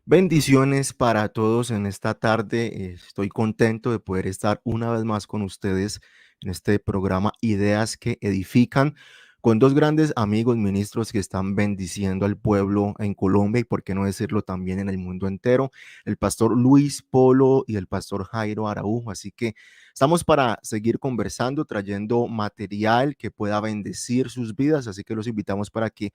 Bendiciones para todos en esta tarde. Estoy contento de poder estar una vez más con ustedes en este programa Ideas que Edifican, con dos grandes amigos ministros que están bendiciendo al pueblo en Colombia y por qué no decirlo también en el mundo entero, el pastor Luis Polo y el pastor Jairo Araujo. Así que estamos para seguir conversando, trayendo material que pueda bendecir sus vidas. Así que los invitamos para que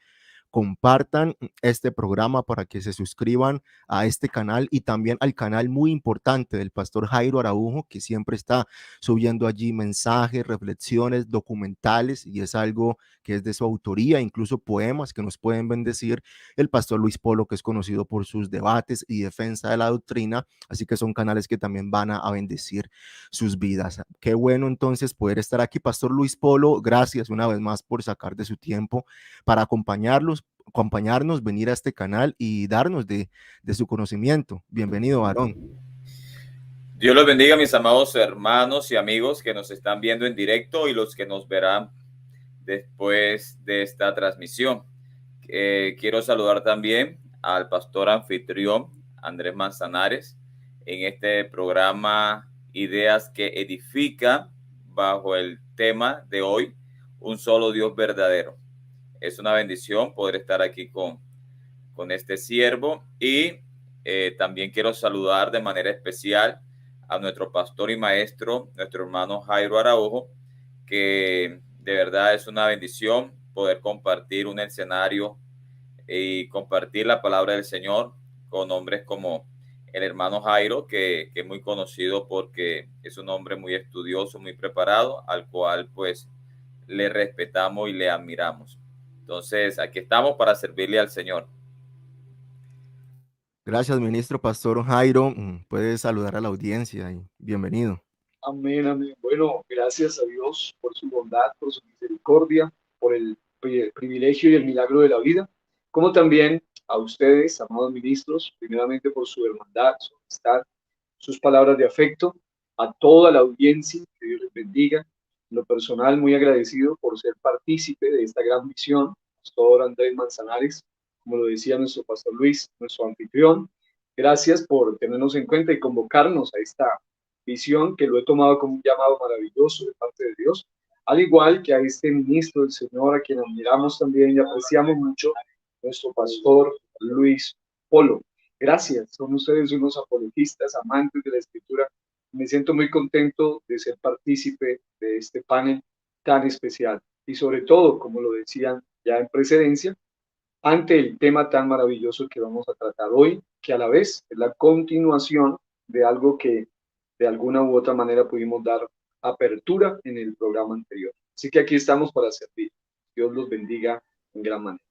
compartan este programa, para que se suscriban a este canal y también al canal muy importante del pastor Jairo Araujo, que siempre está subiendo allí mensajes, reflexiones, documentales, y es algo que es de su autoría, incluso poemas que nos pueden bendecir. El pastor Luis Polo, que es conocido por sus debates y defensa de la doctrina, así que son canales que también van a bendecir sus vidas. Qué bueno entonces poder estar aquí, pastor Luis Polo. Gracias una vez más por sacar de su tiempo para acompañarnos, venir a este canal y darnos de su conocimiento. Bienvenido, varón. Dios los bendiga, mis amados hermanos y amigos que nos están viendo en directo y los que nos verán después de esta transmisión. Quiero saludar también al pastor anfitrión Andrés Manzanares en este programa Ideas que Edifican, bajo el tema de hoy, un solo Dios verdadero. Es una bendición poder estar aquí con este siervo y también quiero saludar de manera especial a nuestro pastor y maestro, nuestro hermano Jairo Araujo, que de verdad es una bendición poder compartir un escenario y compartir la palabra del Señor con hombres como el hermano Jairo, que es muy conocido porque es un hombre muy estudioso, muy preparado, al cual pues le respetamos y le admiramos. Entonces, aquí estamos para servirle al Señor. Gracias, ministro pastor Jairo. Puede saludar a la audiencia y bienvenido. Amén, amén. Bueno, gracias a Dios por su bondad, por su misericordia, por el privilegio y el milagro de la vida, como también a ustedes, amados ministros, primeramente por su hermandad, su amistad, sus palabras de afecto, a toda la audiencia, que Dios les bendiga. En lo personal, muy agradecido por ser partícipe de esta gran misión, Pastor Andrés Manzanares, como lo decía nuestro pastor Luis, nuestro anfitrión. Gracias por tenernos en cuenta y convocarnos a esta visión, que lo he tomado como un llamado maravilloso de parte de Dios, al igual que a este ministro del Señor, a quien admiramos también y apreciamos mucho, nuestro pastor Luis Polo. Gracias, son ustedes unos apologistas, amantes de la escritura. Me siento muy contento de ser partícipe de este panel tan especial y sobre todo, como lo decían ya en precedencia, ante el tema tan maravilloso que vamos a tratar hoy, que a la vez es la continuación de algo que de alguna u otra manera pudimos dar apertura en el programa anterior. Así que aquí estamos para servir. Dios los bendiga en gran manera.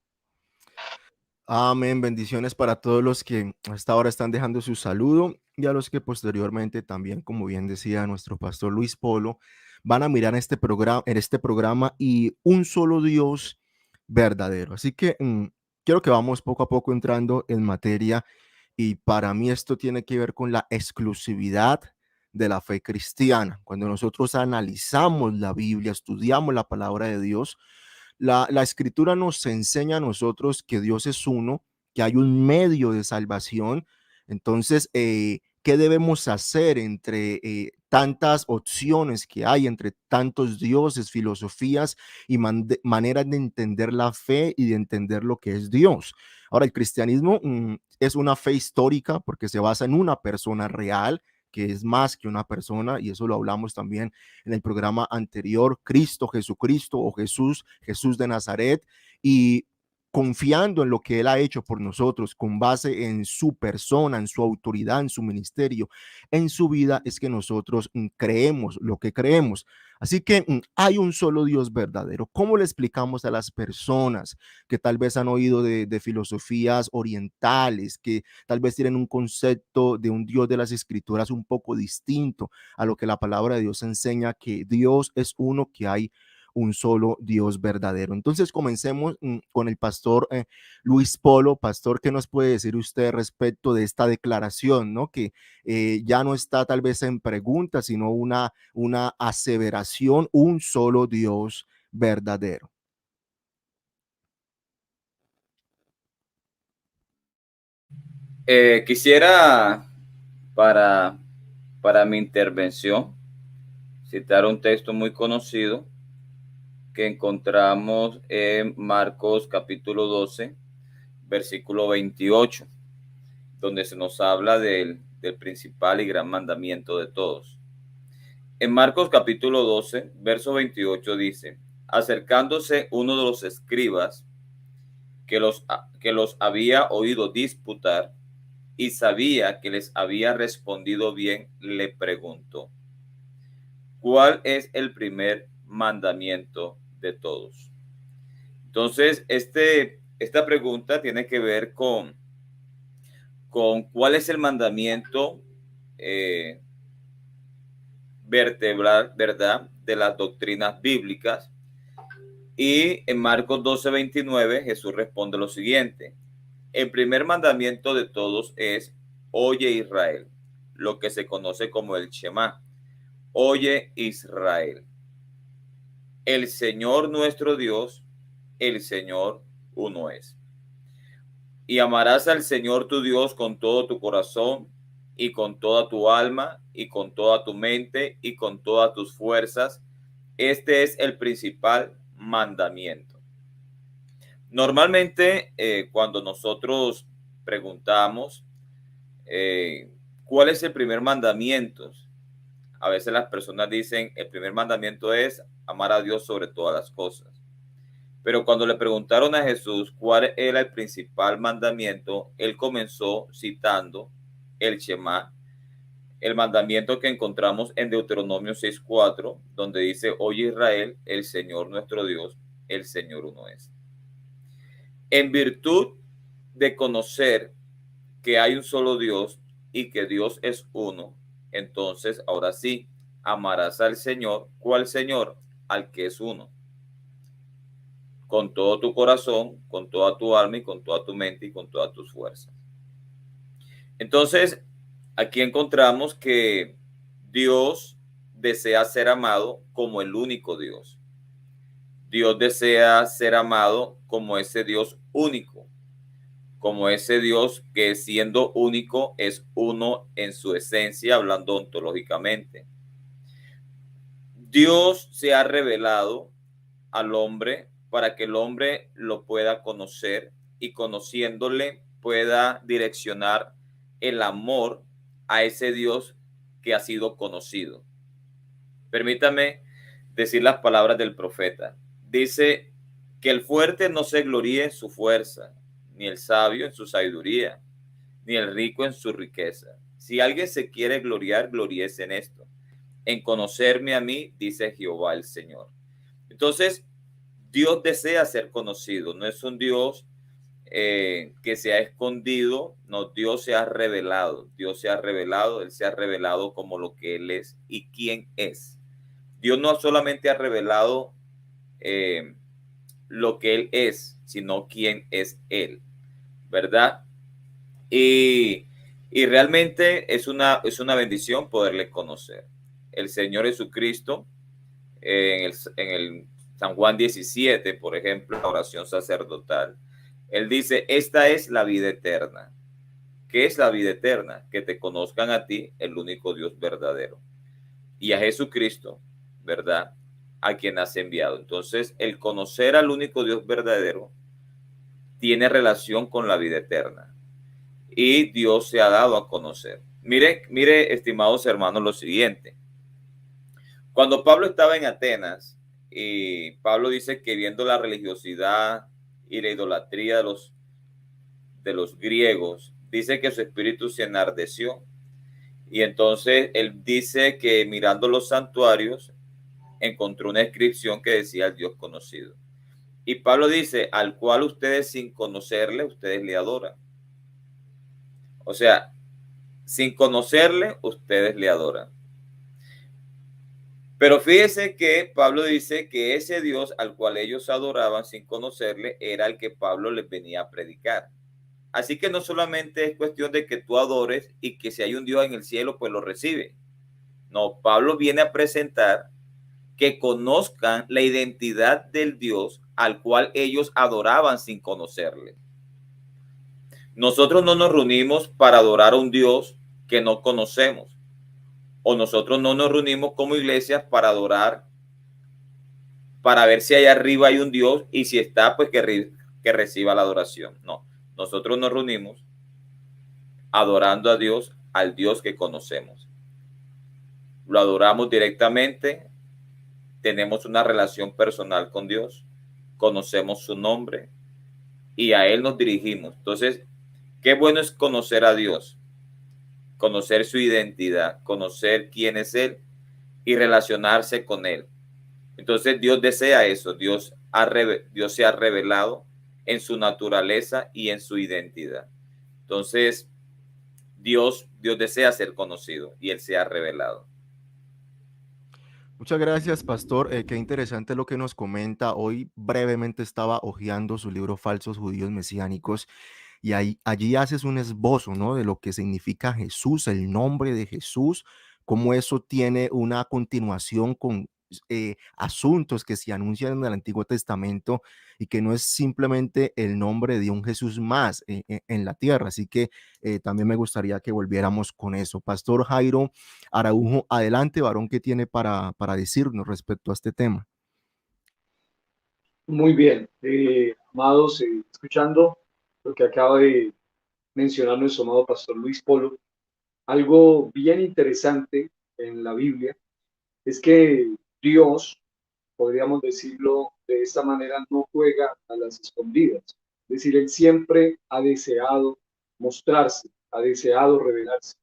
Amén. Bendiciones para todos los que hasta ahora están dejando su saludo y a los que posteriormente también, como bien decía nuestro pastor Luis Polo, van a mirar en este programa y un solo Dios verdadero. Así que quiero que vamos poco a poco entrando en materia, y para mí esto tiene que ver con la exclusividad de la fe cristiana. Cuando nosotros analizamos la Biblia, estudiamos la palabra de Dios, la escritura nos enseña a nosotros que Dios es uno, que hay un medio de salvación. Entonces, ¿qué debemos hacer entre tantas opciones que hay, entre tantos dioses, filosofías y maneras de entender la fe y de entender lo que es Dios? Ahora, el cristianismo es una fe histórica porque se basa en una persona real, que es más que una persona, y eso lo hablamos también en el programa anterior, Cristo, Jesucristo o Jesús, Jesús de Nazaret, y confiando en lo que Él ha hecho por nosotros, con base en su persona, en su autoridad, en su ministerio, en su vida, es que nosotros creemos lo que creemos. Así que hay un solo Dios verdadero. ¿Cómo le explicamos a las personas que tal vez han oído de filosofías orientales, que tal vez tienen un concepto de un Dios de las escrituras un poco distinto a lo que la palabra de Dios enseña, que Dios es uno, que hay un solo Dios verdadero? Entonces comencemos con el pastor Luis Polo. Pastor, ¿qué nos puede decir usted respecto de esta declaración, ¿no? Que ya no está tal vez en pregunta, sino una aseveración, un solo Dios verdadero. Quisiera para, para mi intervención citar un texto muy conocido que encontramos en Marcos capítulo 12, versículo 28, donde se nos habla del principal y gran mandamiento de todos. En Marcos capítulo 12, verso 28 dice, acercándose uno de los escribas que los había oído disputar y sabía que les había respondido bien, le preguntó, ¿cuál es el primer mandamiento de todos? Entonces, esta pregunta tiene que ver con cuál es el mandamiento vertebral, ¿verdad?, de las doctrinas bíblicas. Y en Marcos 12:29 Jesús responde lo siguiente. El primer mandamiento de todos es, oye Israel, lo que se conoce como el Shema. Oye Israel, el Señor nuestro Dios, el Señor uno es. Y amarás al Señor tu Dios con todo tu corazón y con toda tu alma y con toda tu mente y con todas tus fuerzas. Este es el principal mandamiento. Normalmente, cuando nosotros preguntamos ¿cuál es el primer mandamiento? A veces las personas dicen, el primer mandamiento es amar a Dios sobre todas las cosas. Pero cuando le preguntaron a Jesús cuál era el principal mandamiento, él comenzó citando el Shema, el mandamiento que encontramos en Deuteronomio 6:4, donde dice, oye Israel, el Señor nuestro Dios, el Señor uno es. En virtud de conocer que hay un solo Dios y que Dios es uno, entonces ahora sí, amarás al Señor. ¿Cuál Señor? Al que es uno. Con todo tu corazón, con toda tu alma y con toda tu mente y con todas tus fuerzas. Entonces, aquí encontramos que Dios desea ser amado como el único Dios. Dios desea ser amado como ese Dios único, como ese Dios que siendo único es uno en su esencia, hablando ontológicamente. Dios se ha revelado al hombre para que el hombre lo pueda conocer y conociéndole pueda direccionar el amor a ese Dios que ha sido conocido. Permítame decir las palabras del profeta. Dice que el fuerte no se gloríe en su fuerza, ni el sabio en su sabiduría, ni el rico en su riqueza. Si alguien se quiere gloriar, gloríese en esto, en conocerme a mí, dice Jehová el Señor. Entonces, Dios desea ser conocido, no es un Dios que se ha escondido, no, Dios se ha revelado, Él se ha revelado como lo que Él es y quién es. Dios no solamente ha revelado lo que Él es, sino quién es Él, ¿verdad? Y realmente es una bendición poderle conocer. El Señor Jesucristo, en el San Juan 17, por ejemplo, la oración sacerdotal, Él dice, esta es la vida eterna. ¿Qué es la vida eterna? Que te conozcan a ti, el único Dios verdadero, y a Jesucristo, ¿verdad?, a quien has enviado. Entonces, el conocer al único Dios verdadero tiene relación con la vida eterna. Y Dios se ha dado a conocer. Mire, estimados hermanos, lo siguiente. Cuando Pablo estaba en Atenas, y Pablo dice que viendo la religiosidad y la idolatría de los griegos, dice que su espíritu se enardeció. Y entonces él dice que mirando los santuarios, encontró una inscripción que decía el Dios conocido. Y Pablo dice, al cual ustedes sin conocerle, ustedes le adoran. O sea, sin conocerle, ustedes le adoran. Pero fíjese que Pablo dice que ese Dios al cual ellos adoraban sin conocerle era el que Pablo les venía a predicar. Así que no solamente es cuestión de que tú adores y que si hay un Dios en el cielo, pues lo recibe. No, Pablo viene a presentar que conozcan la identidad del Dios al cual ellos adoraban sin conocerle. Nosotros no nos reunimos para adorar a un Dios que no conocemos, o nosotros no nos reunimos como iglesia para adorar, para ver si allá arriba hay un Dios y si está, pues que reciba la adoración. No, nosotros nos reunimos adorando a Dios, al Dios que conocemos. Lo adoramos directamente, tenemos una relación personal con Dios, conocemos su nombre y a Él nos dirigimos. Entonces, qué bueno es conocer a Dios, conocer su identidad, conocer quién es Él y relacionarse con Él. Entonces, Dios desea eso. Dios se ha revelado en su naturaleza y en su identidad. Entonces, Dios desea ser conocido y Él se ha revelado. Muchas gracias, pastor. Qué interesante lo que nos comenta. Hoy brevemente estaba hojeando su libro Falsos Judíos Mesiánicos y allí haces un esbozo, ¿no? De lo que significa Jesús, el nombre de Jesús, cómo eso tiene una continuación con asuntos que se anuncian en el Antiguo Testamento y que no es simplemente el nombre de un Jesús más en la tierra. Así que también me gustaría que volviéramos con eso. Pastor Jairo Araujo, adelante, varón, ¿qué tiene para decirnos respecto a este tema? Muy bien, amados, escuchando lo que acaba de mencionar nuestro amado pastor Luis Polo, algo bien interesante en la Biblia es que Dios, podríamos decirlo de esta manera, no juega a las escondidas. Es decir, Él siempre ha deseado mostrarse, ha deseado revelarse.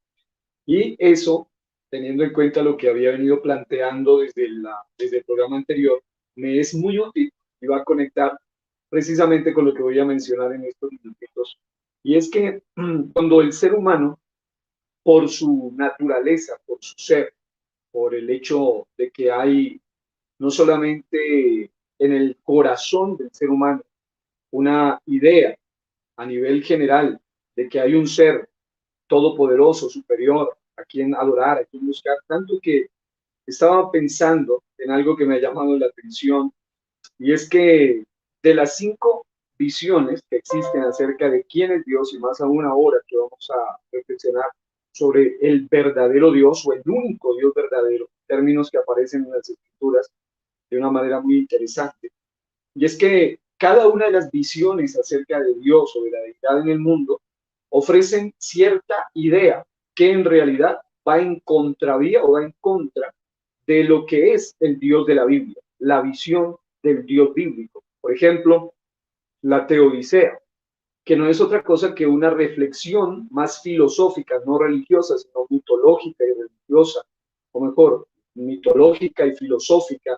Y eso, teniendo en cuenta lo que había venido planteando desde el programa anterior, me es muy útil y va a conectar precisamente con lo que voy a mencionar en estos minutitos. Y es que cuando el ser humano, por su naturaleza, por su ser, por el hecho de que hay no solamente en el corazón del ser humano una idea a nivel general de que hay un ser todopoderoso, superior, a quien adorar, a quien buscar, tanto que estaba pensando en algo que me ha llamado la atención, y es que de las 5 visiones que existen acerca de quién es Dios, y más aún ahora que vamos a reflexionar sobre el verdadero Dios o el único Dios verdadero, términos que aparecen en las escrituras de una manera muy interesante. Y es que cada una de las visiones acerca de Dios o de la deidad en el mundo ofrecen cierta idea que en realidad va en contravía o va en contra de lo que es el Dios de la Biblia, la visión del Dios bíblico. Por ejemplo, la teodicea, que no es otra cosa que una reflexión más filosófica, no religiosa, sino mitológica y religiosa, o mejor, mitológica y filosófica,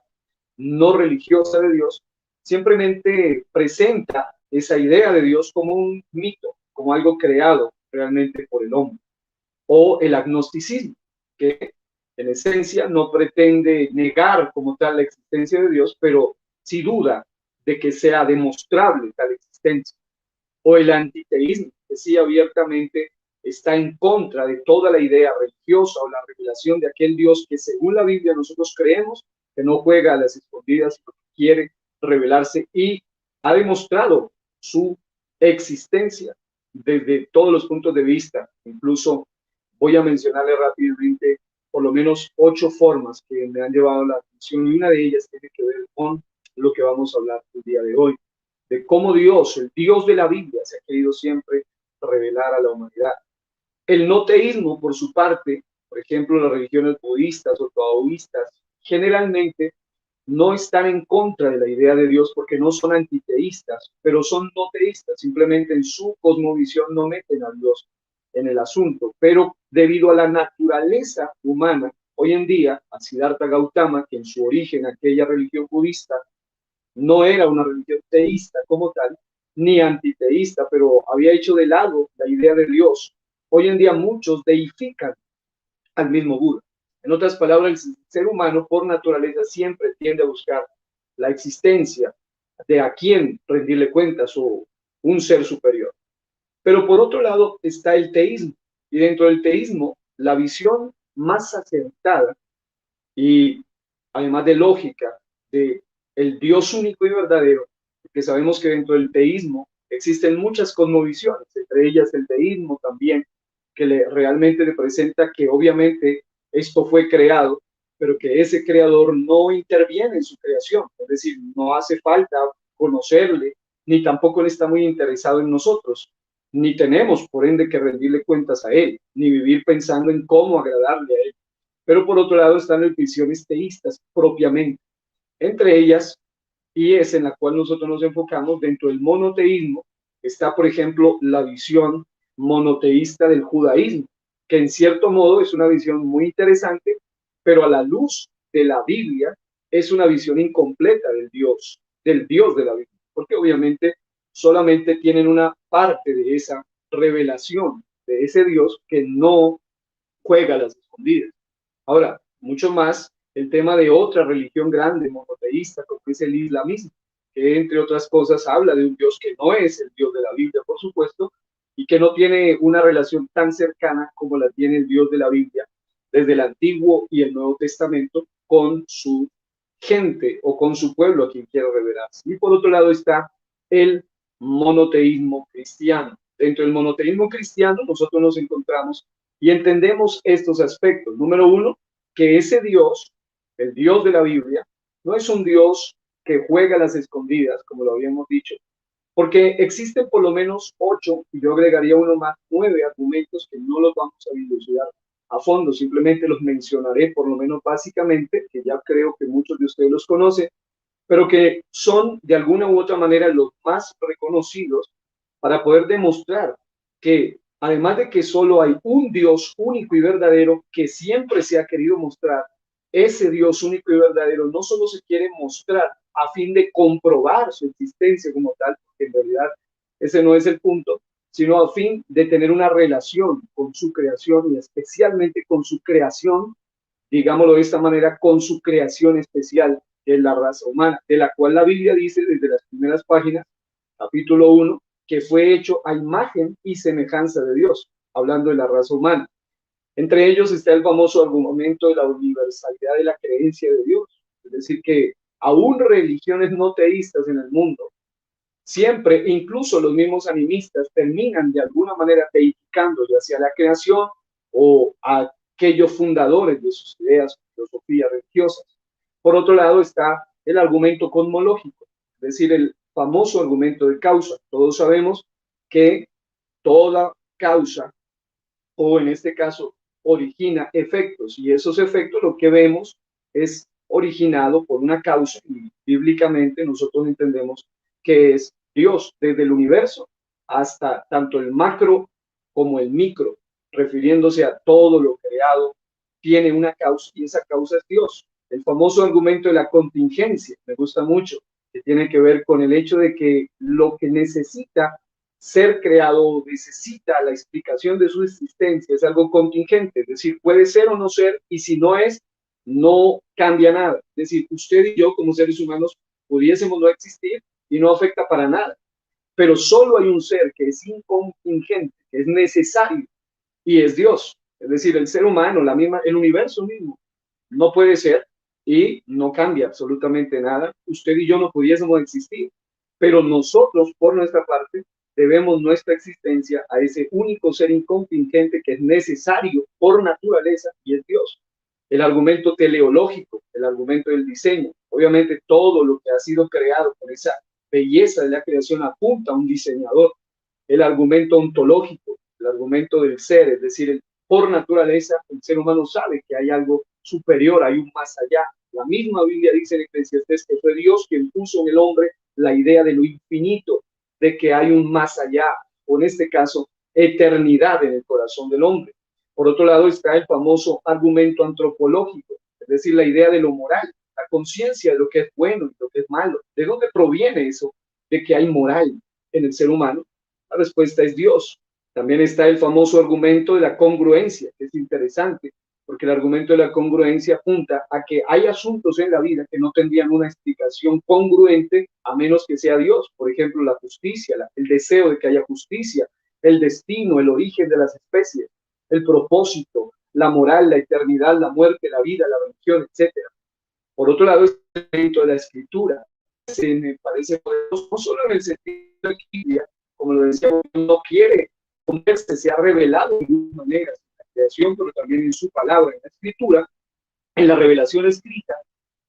no religiosa de Dios, simplemente presenta esa idea de Dios como un mito, como algo creado realmente por el hombre. O el agnosticismo, que en esencia no pretende negar como tal la existencia de Dios, pero sí duda de que sea demostrable tal existencia. O el antiteísmo, que sí abiertamente está en contra de toda la idea religiosa o la revelación de aquel Dios que según la Biblia nosotros creemos, que no juega a las escondidas, sino que quiere revelarse y ha demostrado su existencia desde todos los puntos de vista. Incluso voy a mencionarle rápidamente por lo menos 8 formas que me han llevado la atención, y una de ellas tiene que ver con lo que vamos a hablar el día de hoy, de cómo Dios, el Dios de la Biblia, se ha querido siempre revelar a la humanidad. El no teísmo, por su parte, por ejemplo, las religiones budistas o taoístas, generalmente no están en contra de la idea de Dios porque no son antiteístas, pero son no teístas, simplemente en su cosmovisión no meten a Dios en el asunto. Pero debido a la naturaleza humana, hoy en día, a Siddhartha Gautama, que en su origen aquella religión budista no era una religión teísta como tal, ni antiteísta, pero había hecho de lado la idea de Dios. Hoy en día muchos deifican al mismo Buda. En otras palabras, el ser humano por naturaleza siempre tiende a buscar la existencia de a quién rendirle cuentas o un ser superior. Pero por otro lado está el teísmo, y dentro del teísmo la visión más acertada y además de lógica de el Dios único y verdadero, que sabemos que dentro del teísmo existen muchas cosmovisiones, entre ellas el deísmo también, que realmente le presenta que obviamente esto fue creado, pero que ese creador no interviene en su creación, es decir, no hace falta conocerle, ni tampoco él está muy interesado en nosotros, ni tenemos por ende que rendirle cuentas a él, ni vivir pensando en cómo agradarle a él. Pero por otro lado están las visiones teístas propiamente, entre ellas, y es en la cual nosotros nos enfocamos dentro del monoteísmo, está por ejemplo la visión monoteísta del judaísmo, que en cierto modo es una visión muy interesante, pero a la luz de la Biblia es una visión incompleta del Dios de la Biblia, porque obviamente solamente tienen una parte de esa revelación de ese Dios que no juega a las escondidas. Ahora, mucho más el tema de otra religión grande, monoteísta, como es el islamismo, que entre otras cosas habla de un Dios que no es el Dios de la Biblia, por supuesto, y que no tiene una relación tan cercana como la tiene el Dios de la Biblia desde el Antiguo y el Nuevo Testamento con su gente o con su pueblo a quien quiere revelarse. Y por otro lado está el monoteísmo cristiano. Dentro del monoteísmo cristiano nosotros nos encontramos y entendemos estos aspectos. Número uno, que ese Dios, el Dios de la Biblia, no es un Dios que juega a las escondidas, como lo habíamos dicho, porque existen por lo menos 8, y yo agregaría uno más, 9 argumentos que no los vamos a dilucidar a fondo, simplemente los mencionaré por lo menos básicamente, que ya creo que muchos de ustedes los conocen, pero que son de alguna u otra manera los más reconocidos para poder demostrar que además de que solo hay un Dios único y verdadero que siempre se ha querido mostrar, ese Dios único y verdadero no solo se quiere mostrar a fin de comprobar su existencia como tal, porque en realidad ese no es el punto, sino a fin de tener una relación con su creación y especialmente con su creación, digámoslo de esta manera, con su creación especial, que es la raza humana, de la cual la Biblia dice desde las primeras páginas, capítulo 1, que fue hecho a imagen y semejanza de Dios, hablando de la raza humana. Entre ellos está el famoso argumento de la universalidad de la creencia de Dios, es decir, que aún religiones no teístas en el mundo, siempre, incluso los mismos animistas, terminan de alguna manera deificando ya sea la creación o a aquellos fundadores de sus ideas, filosofías religiosas. Por otro lado está el argumento cosmológico, es decir, el famoso argumento de causa. Todos sabemos que toda causa, o en este caso, origina efectos, y esos efectos lo que vemos es originado por una causa, y bíblicamente nosotros entendemos que es Dios, desde el universo hasta tanto el macro como el micro, refiriéndose a todo lo creado, tiene una causa, y esa causa es Dios. El famoso argumento de la contingencia, me gusta mucho, que tiene que ver con el hecho de que lo que necesita ser creado necesita la explicación de su existencia, es algo contingente, es decir, puede ser o no ser, y si no es, no cambia nada. Es decir, usted y yo como seres humanos pudiésemos no existir y no afecta para nada, pero solo hay un ser que es incontingente, que es necesario, y es Dios. Es decir, el ser humano, el universo mismo, no puede ser y no cambia absolutamente nada. Usted y yo no pudiésemos existir, pero nosotros, por nuestra parte, debemos nuestra existencia a ese único ser incontingente que es necesario por naturaleza y es Dios. El argumento teleológico, el argumento del diseño, obviamente todo lo que ha sido creado con esa belleza de la creación apunta a un diseñador. El argumento ontológico, el argumento del ser, es decir, por naturaleza el ser humano sabe que hay algo superior, hay un más allá. La misma Biblia dice en Eclesiastés que fue Dios quien puso en el hombre la idea de lo infinito, de que hay un más allá, o en este caso, eternidad en el corazón del hombre. Por otro lado está el famoso argumento antropológico, es decir, la idea de lo moral, la conciencia de lo que es bueno y lo que es malo. ¿De dónde proviene eso de que hay moral en el ser humano? La respuesta es Dios. También está el famoso argumento de la congruencia, que es interesante, porque el argumento de la congruencia apunta a que hay asuntos en la vida que no tendrían una explicación congruente a menos que sea Dios. Por ejemplo, la justicia, el deseo de que haya justicia, el destino, el origen de las especies, el propósito, la moral, la eternidad, la muerte, la vida, la religión, etc. Por otro lado, el argumento de la escritura me parece poderoso, no solo en el sentido de la Biblia, como lo decía, no quiere este se ha revelado de muchas maneras en la creación, pero también en su palabra, en la escritura, en la revelación escrita.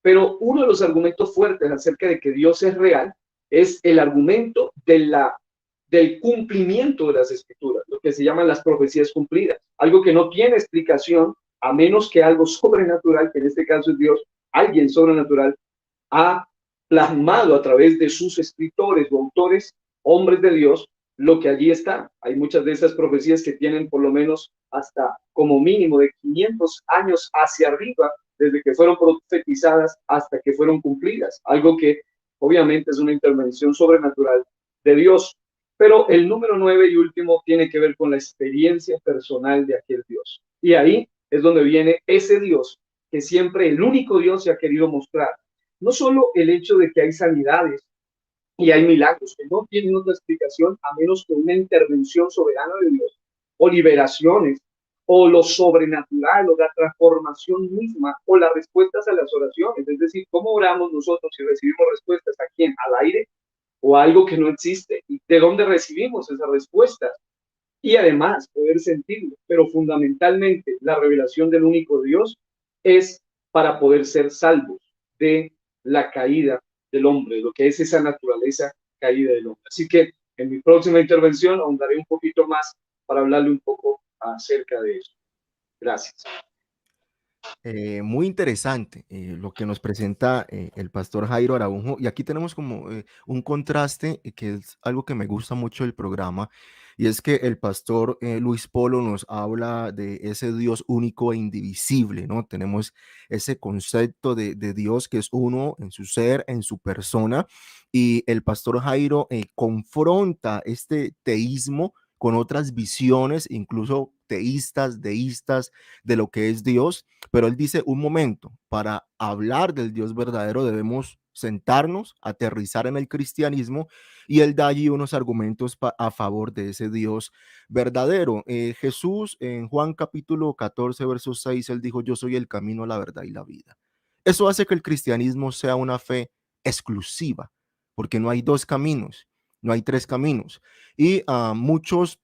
Pero uno de los argumentos fuertes acerca de que Dios es real es el argumento del cumplimiento de las escrituras, lo que se llaman las profecías cumplidas, algo que no tiene explicación a menos que algo sobrenatural, que en este caso es Dios, alguien sobrenatural, ha plasmado a través de sus escritores o autores, hombres de Dios, lo que allí está. Hay muchas de esas profecías que tienen por lo menos hasta como mínimo de 500 años hacia arriba, desde que fueron profetizadas hasta que fueron cumplidas, algo que obviamente es una intervención sobrenatural de Dios. Pero el número 9 y último tiene que ver con la experiencia personal de aquel Dios. Y ahí es donde viene ese Dios que siempre el único Dios se ha querido mostrar. No solo el hecho de que hay sanidades y hay milagros que no tienen otra explicación a menos que una intervención soberana de Dios, o liberaciones, o lo sobrenatural, o la transformación misma, o las respuestas a las oraciones. Es decir, ¿cómo oramos nosotros y recibimos respuestas? ¿A quién? ¿Al aire? ¿O algo que no existe? ¿Y de dónde recibimos esas respuestas? Y además poder sentirlo, pero fundamentalmente la revelación del único Dios es para poder ser salvos de la caída del hombre, lo que es esa naturaleza caída del hombre. Así que en mi próxima intervención ahondaré un poquito más para hablarle un poco acerca de eso. Gracias. Muy interesante lo que nos presenta el pastor Jairo Araujo. Y aquí tenemos como un contraste que es algo que me gusta mucho del programa. Y es que el pastor Luis Polo nos habla de ese Dios único e indivisible, ¿no? Tenemos ese concepto de Dios que es uno en su ser, en su persona. Y el pastor Jairo confronta este teísmo con otras visiones, incluso teístas, deístas, de lo que es Dios. Pero él dice, un momento, para hablar del Dios verdadero debemos sentarnos, aterrizar en el cristianismo, y él da allí unos argumentos a favor de ese Dios verdadero. Jesús en Juan capítulo 14, verso 6, él dijo, yo soy el camino, la verdad y la vida. Eso hace que el cristianismo sea una fe exclusiva, porque no hay dos caminos, no hay tres caminos. Y muchos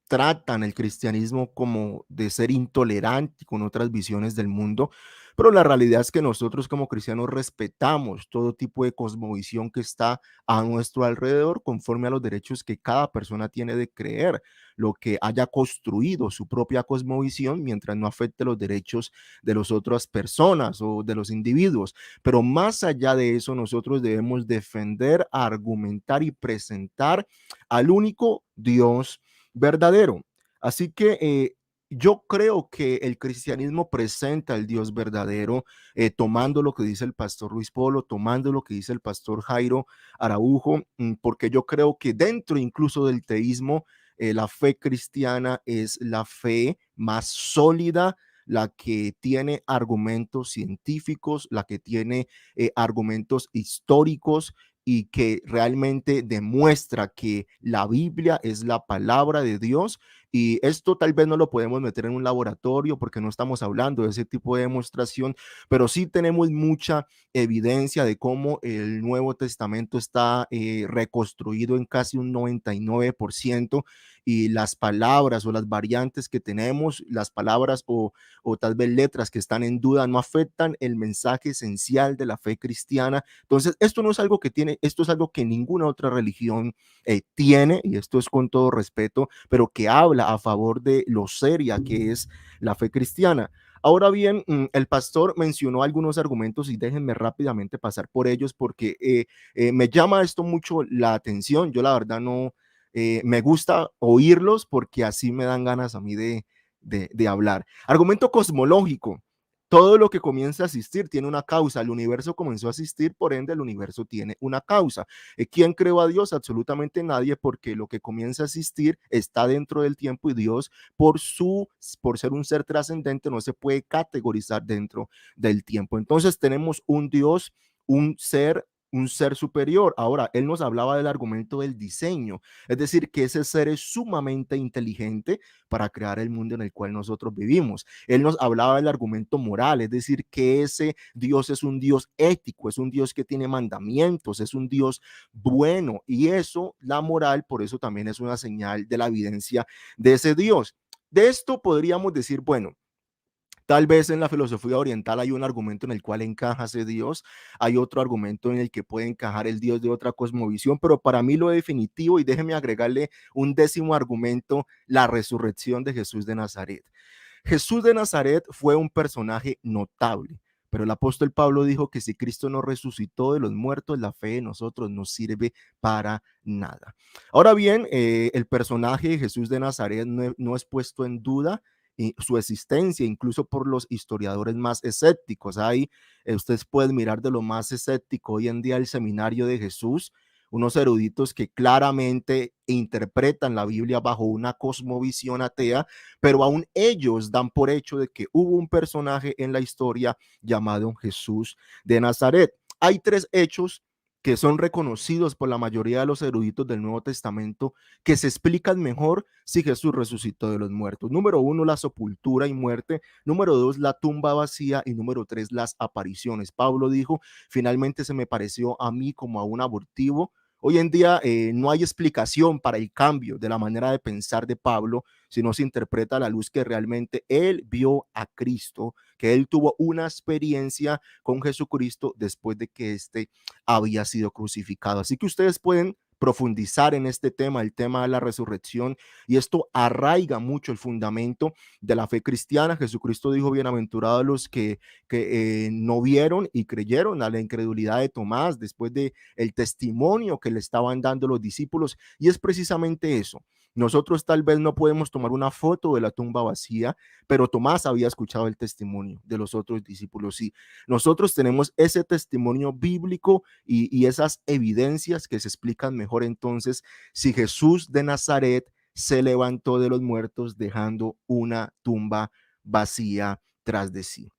tratan el cristianismo como de ser intolerante con otras visiones del mundo, pero la realidad es que nosotros como cristianos respetamos todo tipo de cosmovisión que está a nuestro alrededor conforme a los derechos que cada persona tiene de creer lo que haya construido su propia cosmovisión mientras no afecte los derechos de las otras personas o de los individuos. Pero más allá de eso, nosotros debemos defender, argumentar y presentar al único Dios verdadero. Así que yo creo que el cristianismo presenta al Dios verdadero, tomando lo que dice el pastor Luis Polo, tomando lo que dice el pastor Jairo Araujo, porque yo creo que dentro incluso del teísmo, la fe cristiana es la fe más sólida, la que tiene argumentos científicos, la que tiene argumentos históricos, y que realmente demuestra que la Biblia es la palabra de Dios. Y esto tal vez no lo podemos meter en un laboratorio porque no estamos hablando de ese tipo de demostración, pero sí tenemos mucha evidencia de cómo el Nuevo Testamento está reconstruido en casi un 99%, y las palabras o las variantes que tenemos, las palabras o tal vez letras que están en duda no afectan el mensaje esencial de la fe cristiana. Entonces, esto no es algo que tiene, esto es algo que ninguna otra religión tiene, y esto es con todo respeto, pero que habla a favor de lo seria que es la fe cristiana. Ahora bien, el pastor mencionó algunos argumentos y déjenme rápidamente pasar por ellos porque me llama esto mucho la atención. Yo la verdad no me gusta oírlos porque así me dan ganas a mí de hablar. Argumento cosmológico. Todo lo que comienza a existir tiene una causa. El universo comenzó a existir, por ende el universo tiene una causa. ¿Quién creó a Dios? Absolutamente nadie, porque lo que comienza a existir está dentro del tiempo y Dios, por ser un ser trascendente, no se puede categorizar dentro del tiempo. Entonces tenemos un Dios, un ser un ser superior. Ahora, él nos hablaba del argumento del diseño, es decir, que ese ser es sumamente inteligente para crear el mundo en el cual nosotros vivimos. Él nos hablaba del argumento moral, es decir, que ese Dios es un Dios ético, es un Dios que tiene mandamientos, es un Dios bueno, y eso, la moral, por eso también es una señal de la evidencia de ese Dios. De esto podríamos decir, bueno, tal vez en la filosofía oriental hay un argumento en el cual encaja ese Dios, hay otro argumento en el que puede encajar el Dios de otra cosmovisión, pero para mí lo definitivo, y déjeme agregarle un décimo argumento, la resurrección de Jesús de Nazaret. Jesús de Nazaret fue un personaje notable, pero el apóstol Pablo dijo que si Cristo no resucitó de los muertos, la fe de nosotros no sirve para nada. Ahora bien, el personaje de Jesús de Nazaret no es puesto en duda y su existencia, incluso por los historiadores más escépticos. Ahí ustedes pueden mirar de lo más escéptico hoy en día el seminario de Jesús, unos eruditos que claramente interpretan la Biblia bajo una cosmovisión atea, pero aún ellos dan por hecho de que hubo un personaje en la historia llamado Jesús de Nazaret. Hay tres hechos que son reconocidos por la mayoría de los eruditos del Nuevo Testamento, que se explican mejor si Jesús resucitó de los muertos. Número uno, la sepultura y muerte. Número dos, la tumba vacía. Y número tres, las apariciones. Pablo dijo, finalmente se me pareció a mí como a un abortivo. Hoy en día no hay explicación para el cambio de la manera de pensar de Pablo, si no se interpreta a la luz que realmente él vio a Cristo, que él tuvo una experiencia con Jesucristo después de que éste había sido crucificado. Así que ustedes pueden profundizar en este tema, el tema de la resurrección, y esto arraiga mucho el fundamento de la fe cristiana. Jesucristo dijo, bienaventurados los que no vieron y creyeron, a la incredulidad de Tomás después de el testimonio que le estaban dando los discípulos, y es precisamente eso. Nosotros tal vez no podemos tomar una foto de la tumba vacía, pero Tomás había escuchado el testimonio de los otros discípulos, y nosotros tenemos ese testimonio bíblico y esas evidencias que se explican mejor entonces si Jesús de Nazaret se levantó de los muertos dejando una tumba vacía tras de sí.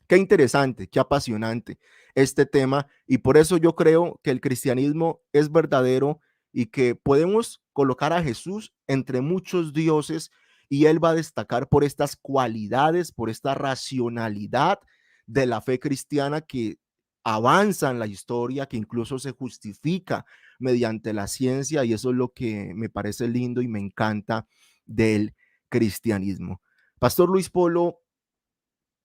Qué interesante, qué apasionante este tema, y por eso yo creo que el cristianismo es verdadero y que podemos colocar a Jesús entre muchos dioses y él va a destacar por estas cualidades, por esta racionalidad de la fe cristiana que avanza en la historia, que incluso se justifica mediante la ciencia, y eso es lo que me parece lindo y me encanta del cristianismo. Pastor Luis Polo,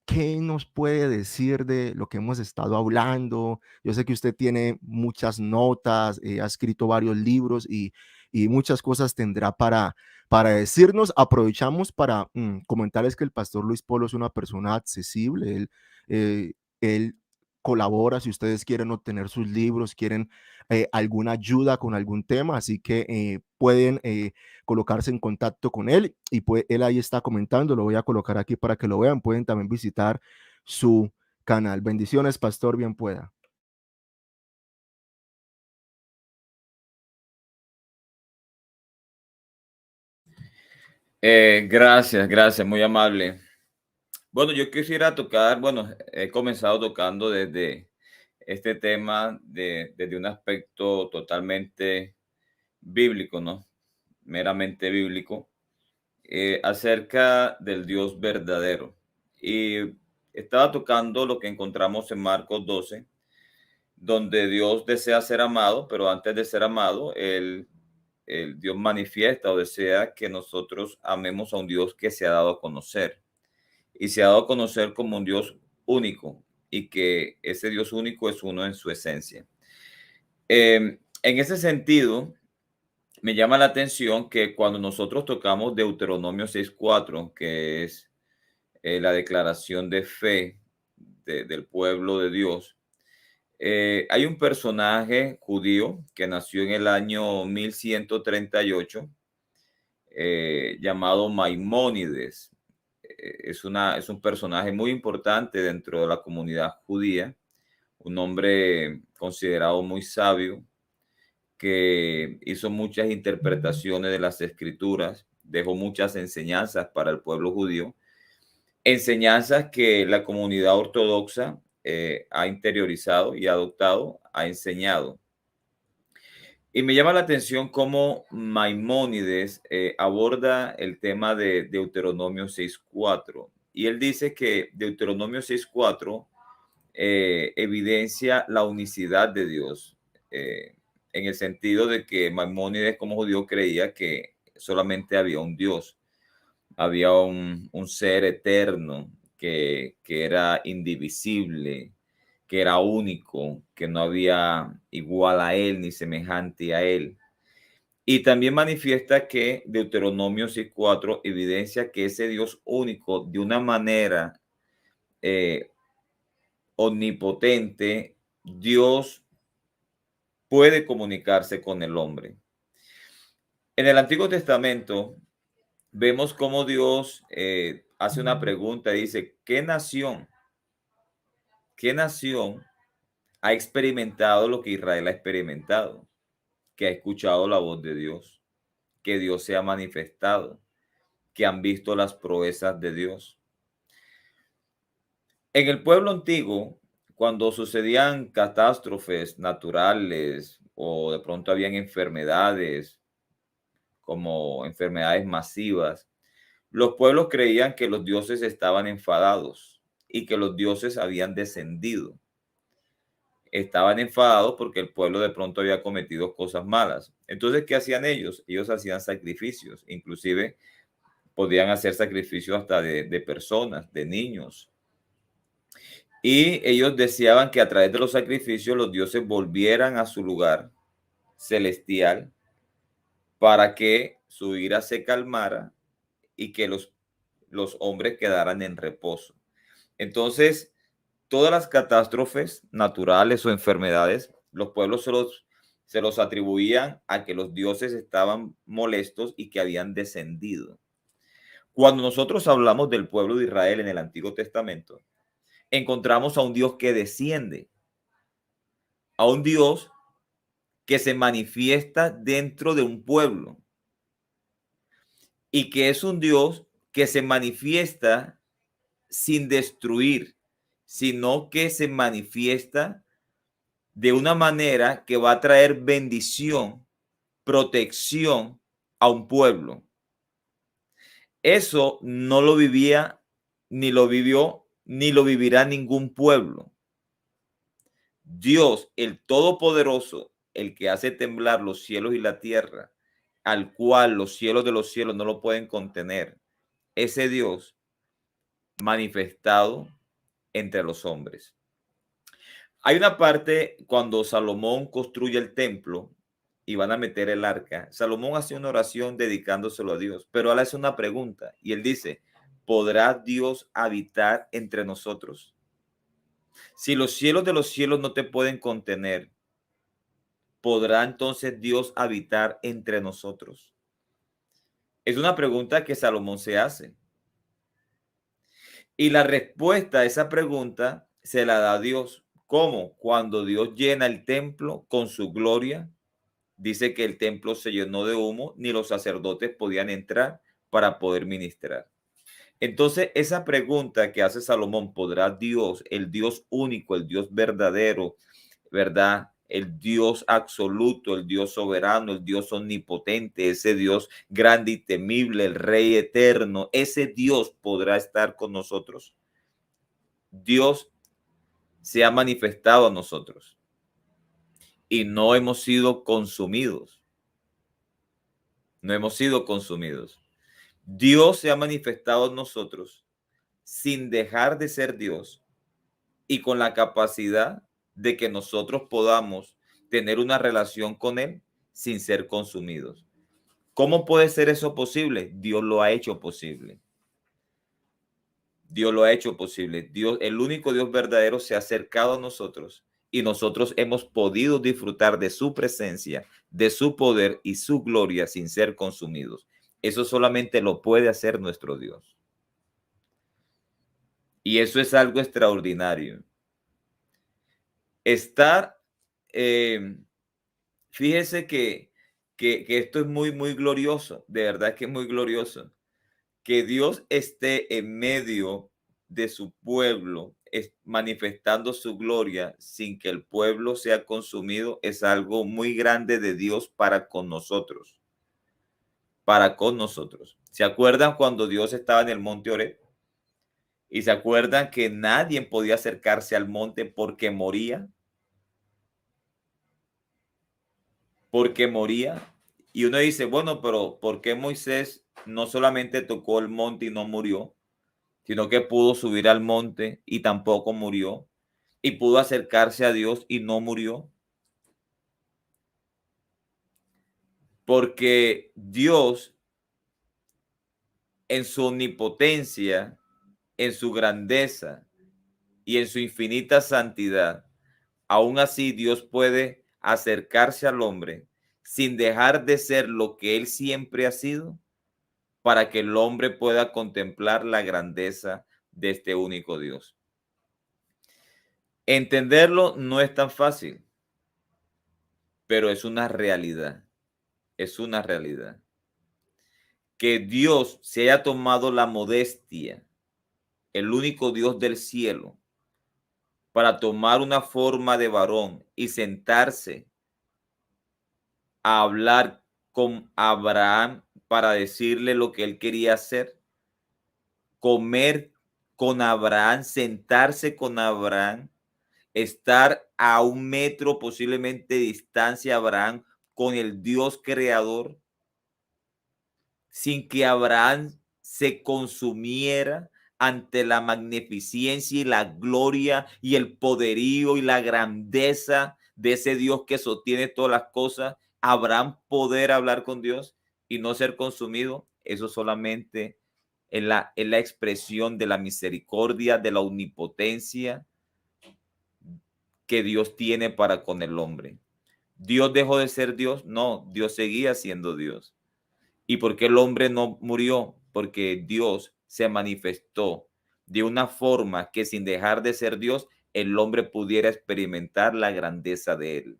¿qué nos puede decir de lo que hemos estado hablando? Yo sé que usted tiene muchas notas, ha escrito varios libros y muchas cosas tendrá para decirnos. Aprovechamos para comentarles que el pastor Luis Polo es una persona accesible. Él colabora si ustedes quieren obtener sus libros, quieren alguna ayuda con algún tema, así que pueden colocarse en contacto con él y pues él ahí está comentando, lo voy a colocar aquí para que lo vean, pueden también visitar su canal. Bendiciones, pastor, bien pueda. Gracias, muy amable. Bueno, yo quisiera tocar, bueno, he comenzado tocando desde este tema desde un aspecto totalmente bíblico, ¿no? Meramente bíblico, acerca del Dios verdadero. Y estaba tocando lo que encontramos en Marcos 12, donde Dios desea ser amado, pero antes de ser amado, el Dios manifiesta o desea que nosotros amemos a un Dios que se ha dado a conocer. Y se ha dado a conocer como un Dios único, y que ese Dios único es uno en su esencia. En ese sentido, me llama la atención que cuando nosotros tocamos Deuteronomio 6:4, que es la declaración de fe del pueblo de Dios, hay un personaje judío que nació en el año 1138, llamado Maimónides. Es un personaje muy importante dentro de la comunidad judía, un hombre considerado muy sabio, que hizo muchas interpretaciones de las escrituras, dejó muchas enseñanzas para el pueblo judío, enseñanzas que la comunidad ortodoxa ha interiorizado y adoptado, ha enseñado. Y me llama la atención cómo Maimónides aborda el tema de Deuteronomio 6.4. Y él dice que Deuteronomio 6.4 evidencia la unicidad de Dios, en el sentido de que Maimónides como judío creía que solamente había un Dios, había un ser eterno que era indivisible, que era único, que no había igual a él ni semejante a él. Y también manifiesta que Deuteronomio 6.4 evidencia que ese Dios único, de una manera omnipotente, Dios puede comunicarse con el hombre. En el Antiguo Testamento vemos cómo Dios hace una pregunta, dice, qué nación ha experimentado lo que Israel ha experimentado? Que ha escuchado la voz de Dios, que Dios se ha manifestado, que han visto las proezas de Dios. En el pueblo antiguo, cuando sucedían catástrofes naturales o de pronto habían enfermedades como enfermedades masivas, los pueblos creían que los dioses estaban enfadados y que los dioses habían descendido. Estaban enfadados porque el pueblo de pronto había cometido cosas malas. Entonces, ¿qué hacían ellos? Ellos hacían sacrificios, inclusive podían hacer sacrificios hasta de personas, de niños. Y ellos deseaban que a través de los sacrificios los dioses volvieran a su lugar celestial para que su ira se calmara y que los hombres quedaran en reposo. Entonces, todas las catástrofes naturales o enfermedades, los pueblos se los atribuían a que los dioses estaban molestos y que habían descendido. Cuando nosotros hablamos del pueblo de Israel en el Antiguo Testamento, encontramos a un Dios que desciende, a un Dios que se manifiesta dentro de un pueblo y que es un Dios que se manifiesta sin destruir, sino que se manifiesta de una manera que va a traer bendición, protección a un pueblo. Eso no lo vivía, ni lo vivió, ni lo vivirá ningún pueblo. Dios, el Todopoderoso, el que hace temblar los cielos y la tierra, al cual los cielos de los cielos no lo pueden contener, ese Dios manifestado entre los hombres. Hay una parte cuando Salomón construye el templo y van a meter el arca. Salomón hace una oración dedicándoselo a Dios, pero él hace una pregunta y él dice, ¿podrá Dios habitar entre nosotros? Si los cielos de los cielos no te pueden contener, ¿podrá entonces Dios habitar entre nosotros? Es una pregunta que Salomón se hace. Y la respuesta a esa pregunta se la da Dios. ¿Cómo? Cuando Dios llena el templo con su gloria, dice que el templo se llenó de humo, ni los sacerdotes podían entrar para poder ministrar. Entonces, esa pregunta que hace Salomón, ¿podrá Dios, el Dios único, el Dios verdadero, verdad? El Dios absoluto, el Dios soberano, el Dios omnipotente, ese Dios grande y temible, el Rey eterno, ese Dios podrá estar con nosotros. Dios se ha manifestado a nosotros y no hemos sido consumidos. No hemos sido consumidos. Dios se ha manifestado a nosotros sin dejar de ser Dios y con la capacidad de que nosotros podamos tener una relación con Él sin ser consumidos. ¿Cómo puede ser eso posible? Dios lo ha hecho posible. Dios lo ha hecho posible. Dios, el único Dios verdadero, se ha acercado a nosotros y nosotros hemos podido disfrutar de su presencia, de su poder y su gloria sin ser consumidos. Eso solamente lo puede hacer nuestro Dios. Y eso es algo extraordinario. Estar, fíjese que esto es muy, muy glorioso. De verdad que es muy glorioso. Que Dios esté en medio de su pueblo, manifestando su gloria sin que el pueblo sea consumido es algo muy grande de Dios para con nosotros. Para con nosotros. ¿Se acuerdan cuando Dios estaba en el monte Oreb? Y se acuerdan que nadie podía acercarse al monte porque moría. Porque moría. Y uno dice, bueno, pero ¿por qué Moisés no solamente tocó el monte y no murió, sino que pudo subir al monte y tampoco murió? Y pudo acercarse a Dios y no murió. Porque Dios, en su omnipotencia, en su grandeza y en su infinita santidad, aún así Dios puede acercarse al hombre sin dejar de ser lo que él siempre ha sido, para que el hombre pueda contemplar la grandeza de este único Dios. Entenderlo no es tan fácil, pero es una realidad. Es una realidad. Que Dios se haya tomado la modestia, el único Dios del cielo, para tomar una forma de varón y sentarse a hablar con Abraham para decirle lo que él quería hacer, comer con Abraham, sentarse con Abraham, estar a 1 metro posiblemente de distancia Abraham con el Dios creador, sin que Abraham se consumiera ante la magnificencia y la gloria y el poderío y la grandeza de ese Dios que sostiene todas las cosas. Abraham poder hablar con Dios y no ser consumido, eso solamente es la expresión de la misericordia, de la omnipotencia que Dios tiene para con el hombre. ¿Dios dejó de ser Dios? No, Dios seguía siendo Dios. ¿Y por qué el hombre no murió? Porque Dios se manifestó de una forma que sin dejar de ser Dios, el hombre pudiera experimentar la grandeza de él.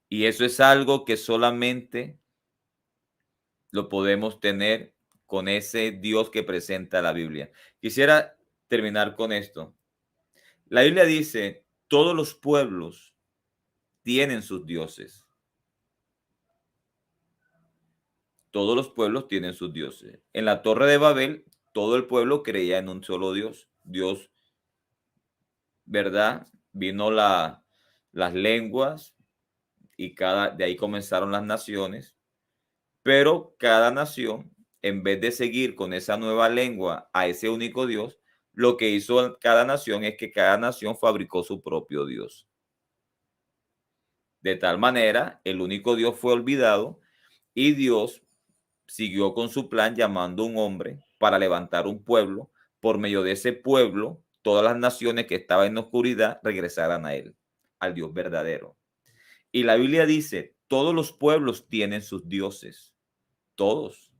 Y eso es algo que solamente lo podemos tener con ese Dios que presenta la Biblia. Quisiera terminar con esto. La Biblia dice, todos los pueblos tienen sus dioses. Todos los pueblos tienen sus dioses. En la Torre de Babel, todo el pueblo creía en un solo Dios. Dios, ¿verdad? Vino las lenguas y de ahí comenzaron las naciones. Pero cada nación, en vez de seguir con esa nueva lengua a ese único Dios, lo que hizo cada nación es que cada nación fabricó su propio Dios. De tal manera, el único Dios fue olvidado y Dios siguió con su plan llamando a un hombre para levantar un pueblo. Por medio de ese pueblo, todas las naciones que estaban en oscuridad regresaran a él, al Dios verdadero. Y la Biblia dice, todos los pueblos tienen sus dioses. Todos.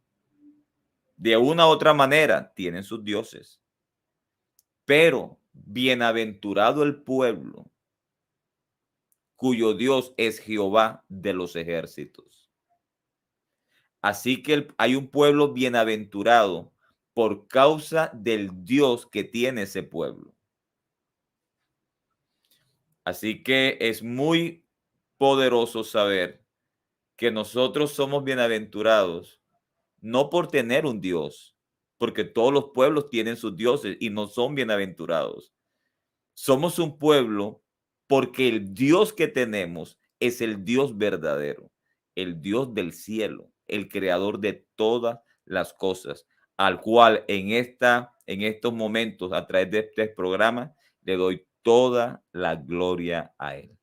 De una u otra manera tienen sus dioses. Pero bienaventurado el pueblo cuyo Dios es Jehová de los ejércitos. Así que hay un pueblo bienaventurado por causa del Dios que tiene ese pueblo. Así que es muy poderoso saber que nosotros somos bienaventurados no por tener un Dios, porque todos los pueblos tienen sus dioses y no son bienaventurados. Somos un pueblo porque el Dios que tenemos es el Dios verdadero, el Dios del cielo, el creador de todas las cosas, al cual en estos momentos, a través de este programa, le doy toda la gloria a él.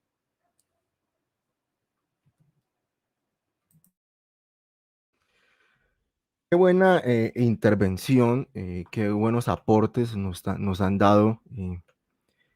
Qué buena intervención, qué buenos aportes nos han dado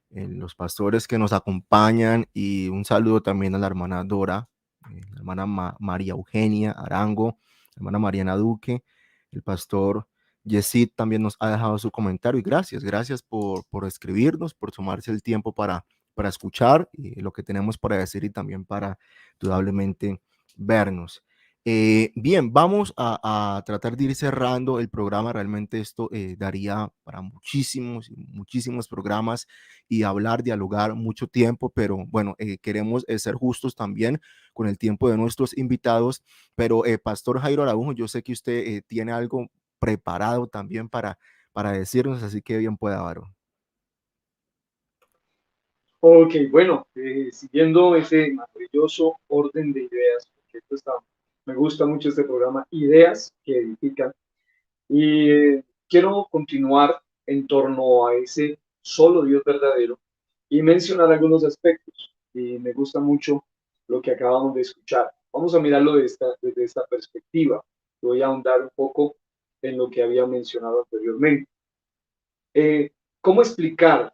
los pastores que nos acompañan, y un saludo también a la hermana Dora, la hermana María Eugenia Arango, la hermana Mariana Duque, el pastor Yesid también nos ha dejado su comentario, y gracias por escribirnos, por tomarse el tiempo para escuchar lo que tenemos para decir y también para indudablemente vernos. Bien, vamos a tratar de ir cerrando el programa. Realmente esto daría para muchísimos, muchísimos programas y hablar, dialogar mucho tiempo, pero bueno, queremos ser justos también con el tiempo de nuestros invitados. Pero Pastor Jairo Araujo, yo sé que usted tiene algo preparado también para decirnos, así que bien pueda, varón. Ok, bueno, siguiendo ese maravilloso orden de ideas, porque me gusta mucho este programa, Ideas que Edifican, y quiero continuar en torno a ese solo Dios verdadero y mencionar algunos aspectos. Y me gusta mucho lo que acabamos de escuchar. Vamos a mirarlo desde esta perspectiva. Voy a ahondar un poco en lo que había mencionado anteriormente. ¿Cómo explicar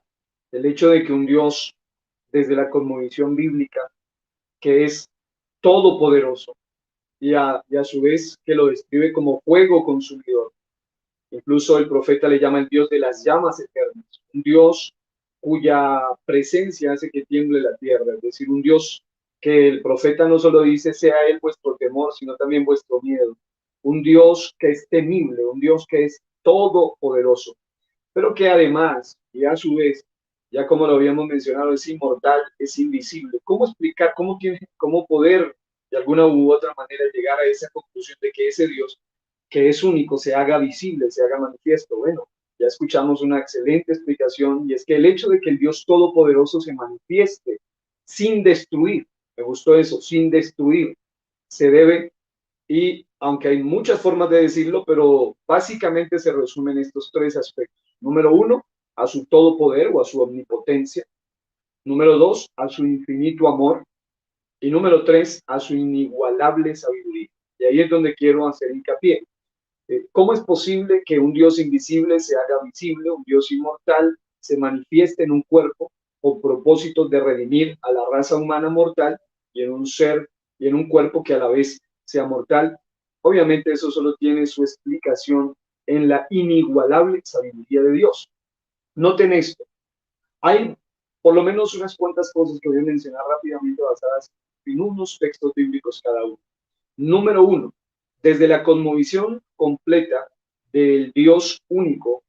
el hecho de que un Dios, desde la cosmovisión bíblica, que es todopoderoso y a su vez que lo describe como fuego consumidor? Incluso el profeta le llama el Dios de las llamas eternas, un Dios cuya presencia hace que tiemble la tierra, es decir, un Dios que el profeta no solo dice sea él vuestro temor, sino también vuestro miedo, un Dios que es temible, un Dios que es todopoderoso, pero que además, y a su vez, ya como lo habíamos mencionado, es inmortal, es invisible. ¿Cómo explicar, cómo poder de alguna u otra manera llegar a esa conclusión de que ese Dios, que es único, se haga visible, se haga manifiesto? Bueno, ya escuchamos una excelente explicación, y es que el hecho de que el Dios Todopoderoso se manifieste sin destruir, me gustó eso, sin destruir, se debe, y aunque hay muchas formas de decirlo, pero básicamente se resumen estos tres aspectos. Número uno, a su todo poder o a su omnipotencia. Número dos, a su infinito amor. Y número tres, a su inigualable sabiduría. Y ahí es donde quiero hacer hincapié. ¿Cómo es posible que un Dios invisible se haga visible, un Dios inmortal se manifieste en un cuerpo con propósitos de redimir a la raza humana mortal y en un ser y en un cuerpo que a la vez sea mortal? Obviamente eso solo tiene su explicación en la inigualable sabiduría de Dios. Noten esto, hay por lo menos unas cuantas cosas que voy a mencionar rápidamente basadas en unos textos bíblicos cada uno. Número uno, desde la cosmovisión completa del Dios único,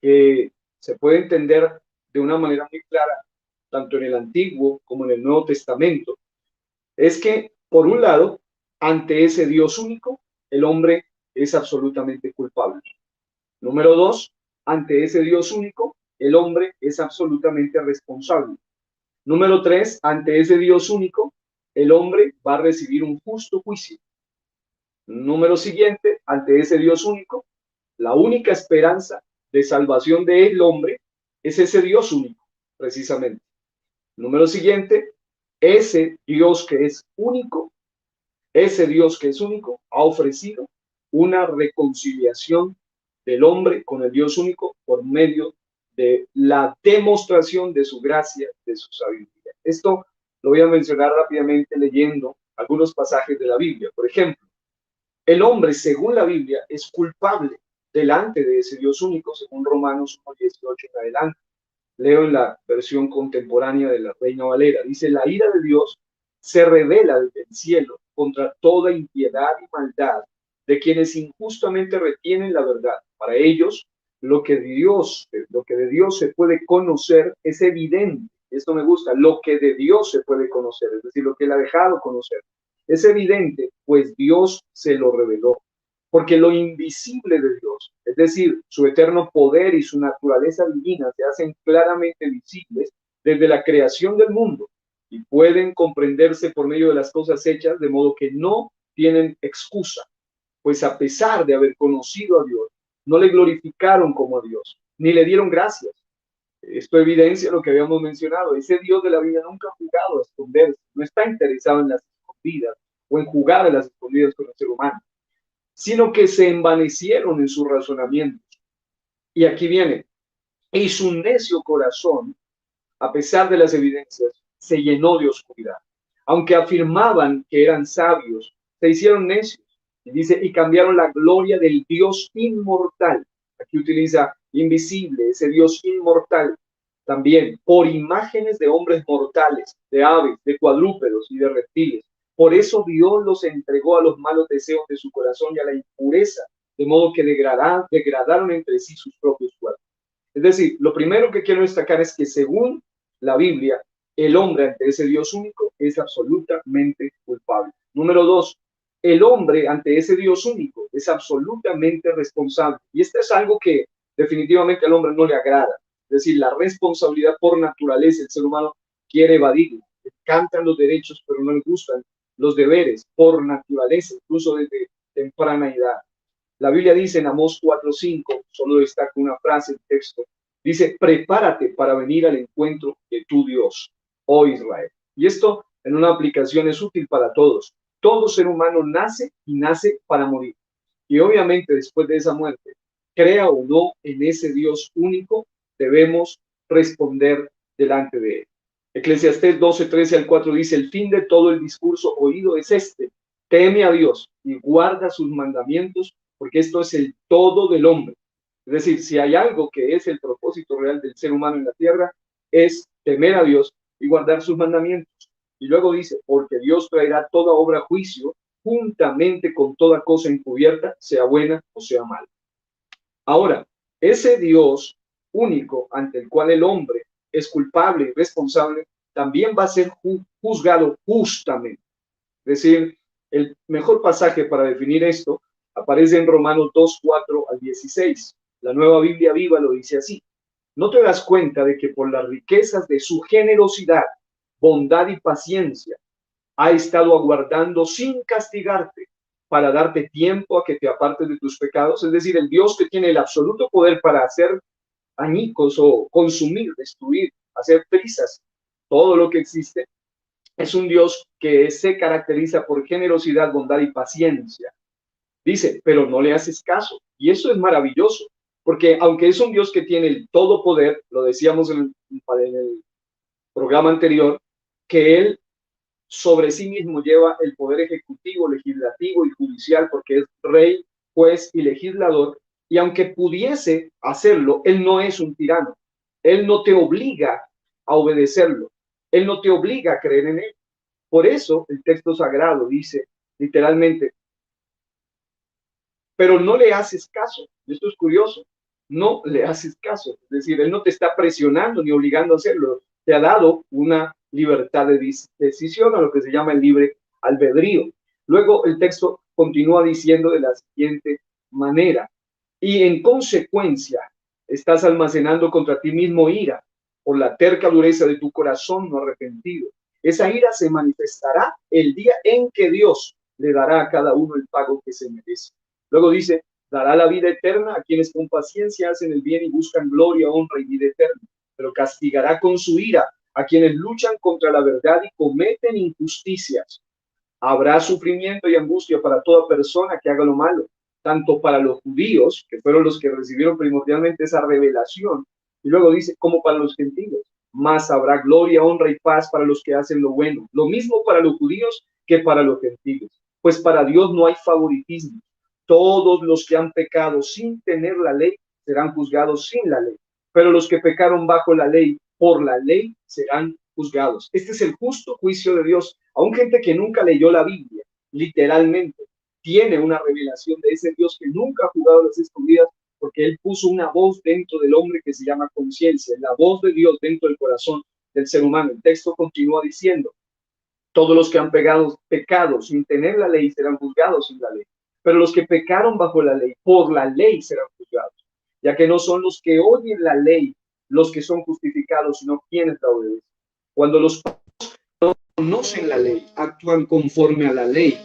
que se puede entender de una manera muy clara, tanto en el Antiguo como en el Nuevo Testamento, es que, por un lado, ante ese Dios único, el hombre es absolutamente culpable. Número dos, ante ese Dios único, el hombre es absolutamente responsable. Número tres, ante ese Dios único, el hombre va a recibir un justo juicio. Número siguiente, ante ese Dios único, la única esperanza de salvación del hombre es ese Dios único, precisamente. Número siguiente, ese Dios que es único, ese Dios que es único ha ofrecido una reconciliación del hombre con el Dios único por medio de la demostración de su gracia, de su sabiduría. Esto lo voy a mencionar rápidamente leyendo algunos pasajes de la Biblia. Por ejemplo, el hombre, según la Biblia, es culpable delante de ese Dios único, según Romanos 1:18 en adelante. Leo en la versión contemporánea de la Reina Valera. Dice, la ira de Dios se revela desde el cielo contra toda impiedad y maldad de quienes injustamente retienen la verdad. Para ellos, lo que de Dios se puede conocer es evidente. Esto me gusta, lo que de Dios se puede conocer, es decir, lo que él ha dejado conocer. Es evidente, pues Dios se lo reveló. Porque lo invisible de Dios, es decir, su eterno poder y su naturaleza divina, se hacen claramente visibles desde la creación del mundo y pueden comprenderse por medio de las cosas hechas, de modo que no tienen excusa, pues a pesar de haber conocido a Dios, no le glorificaron como a Dios, ni le dieron gracias. Esto evidencia lo que habíamos mencionado. Ese Dios de la Biblia nunca ha jugado a esconderse, no está interesado en las escondidas o en jugar a las escondidas con el ser humano, sino que se envanecieron en sus razonamientos. Y aquí viene, y su necio corazón, a pesar de las evidencias, se llenó de oscuridad. Aunque afirmaban que eran sabios, se hicieron necios. Y dice, y cambiaron la gloria del Dios inmortal. Aquí utiliza invisible, ese Dios inmortal, también por imágenes de hombres mortales, de aves, de cuadrúpedos y de reptiles, Por eso Dios los entregó a los malos deseos de su corazón y a la impureza, de modo que degradaron entre sí sus propios cuerpos. Es decir, lo primero que quiero destacar es que según la Biblia, el hombre ante ese Dios único es absolutamente culpable. Número dos, el hombre ante ese Dios único es absolutamente responsable. Y esto es algo que definitivamente al hombre no le agrada. Es decir, la responsabilidad por naturaleza, el ser humano quiere evadirla. Le encantan los derechos, pero no le gustan los deberes por naturaleza, incluso desde temprana edad. La Biblia dice en Amós 4:5, solo destaca una frase del texto, dice, prepárate para venir al encuentro de tu Dios, oh Israel. Y esto en una aplicación es útil para todos. Todo ser humano nace y nace para morir. Y obviamente después de esa muerte, crea o no en ese Dios único, debemos responder delante de él. Eclesiastés 12:13-4 dice, el fin de todo el discurso oído es este, teme a Dios y guarda sus mandamientos, porque esto es el todo del hombre. Es decir, si hay algo que es el propósito real del ser humano en la tierra, es temer a Dios y guardar sus mandamientos. Y luego dice, porque Dios traerá toda obra a juicio, juntamente con toda cosa encubierta, sea buena o sea mala. Ahora, ese Dios único ante el cual el hombre es culpable y responsable, también va a ser juzgado justamente. Es decir, el mejor pasaje para definir esto aparece en Romanos 2:4-16. La Nueva Biblia Viva lo dice así. ¿No te das cuenta de que por las riquezas de su generosidad, bondad y paciencia, ha estado aguardando sin castigarte para darte tiempo a que te apartes de tus pecados? Es decir, el Dios que tiene el absoluto poder para hacer añicos o consumir, destruir, hacer trizas todo lo que existe, es un Dios que se caracteriza por generosidad, bondad y paciencia. Dice, pero no le haces caso. Y eso es maravilloso, porque aunque es un Dios que tiene el todo poder, lo decíamos en el programa anterior, que él sobre sí mismo lleva el poder ejecutivo, legislativo y judicial, porque es rey, juez y legislador, y aunque pudiese hacerlo, él no es un tirano. Él no te obliga a obedecerlo. Él no te obliga a creer en él. Por eso el texto sagrado dice literalmente, pero no le haces caso. Y esto es curioso, no le haces caso. Es decir, él no te está presionando ni obligando a hacerlo. Te ha dado una libertad de decisión, a lo que se llama el libre albedrío. Luego el texto continúa diciendo de la siguiente manera, y en consecuencia estás almacenando contra ti mismo ira por la terca dureza de tu corazón no arrepentido. Esa ira se manifestará el día en que Dios le dará a cada uno el pago que se merece. Luego dice, dará la vida eterna a quienes con paciencia hacen el bien y buscan gloria, honra y vida eterna, pero castigará con su ira a quienes luchan contra la verdad y cometen injusticias. Habrá sufrimiento y angustia para toda persona que haga lo malo, tanto para los judíos, que fueron los que recibieron primordialmente esa revelación, y luego dice, como para los gentiles. Más habrá gloria, honra y paz para los que hacen lo bueno. Lo mismo para los judíos que para los gentiles. Pues para Dios no hay favoritismo. Todos los que han pecado sin tener la ley serán juzgados sin la ley. Pero los que pecaron bajo la ley, por la ley, serán juzgados. Este es el justo juicio de Dios. Aún gente que nunca leyó la Biblia, literalmente, tiene una revelación de ese Dios que nunca ha jugado las escondidas, porque él puso una voz dentro del hombre que se llama conciencia, la voz de Dios dentro del corazón del ser humano. El texto continúa diciendo, todos los que han pecado sin tener la ley serán juzgados sin la ley, pero los que pecaron bajo la ley, por la ley serán juzgados, ya que no son los que oyen la ley los que son justificados, sino quienes la obedecen. Cuando los no conocen la ley, actúan conforme a la ley.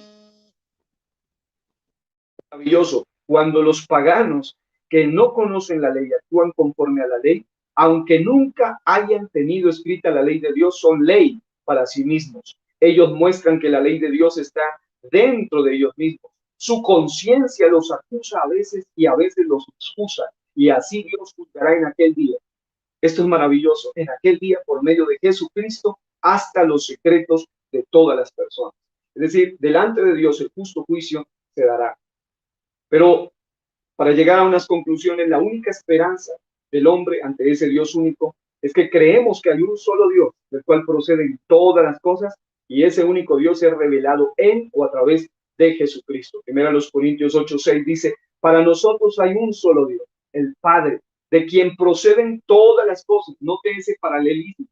Maravilloso. Cuando los paganos que no conocen la ley actúan conforme a la ley, aunque nunca hayan tenido escrita la ley de Dios, son ley para sí mismos. Ellos muestran que la ley de Dios está dentro de ellos mismos. Su conciencia los acusa a veces y a veces los excusa. Y así Dios juzgará en aquel día. Esto es maravilloso. En aquel día, por medio de Jesucristo, hasta los secretos de todas las personas. Es decir, delante de Dios el justo juicio se dará. Pero para llegar a unas conclusiones, la única esperanza del hombre ante ese Dios único es que creemos que hay un solo Dios, del cual proceden todas las cosas y ese único Dios es revelado en o a través de Jesucristo. Primera Corintios 8:6 dice, para nosotros hay un solo Dios, el Padre, de quien proceden todas las cosas. Note ese paralelismo.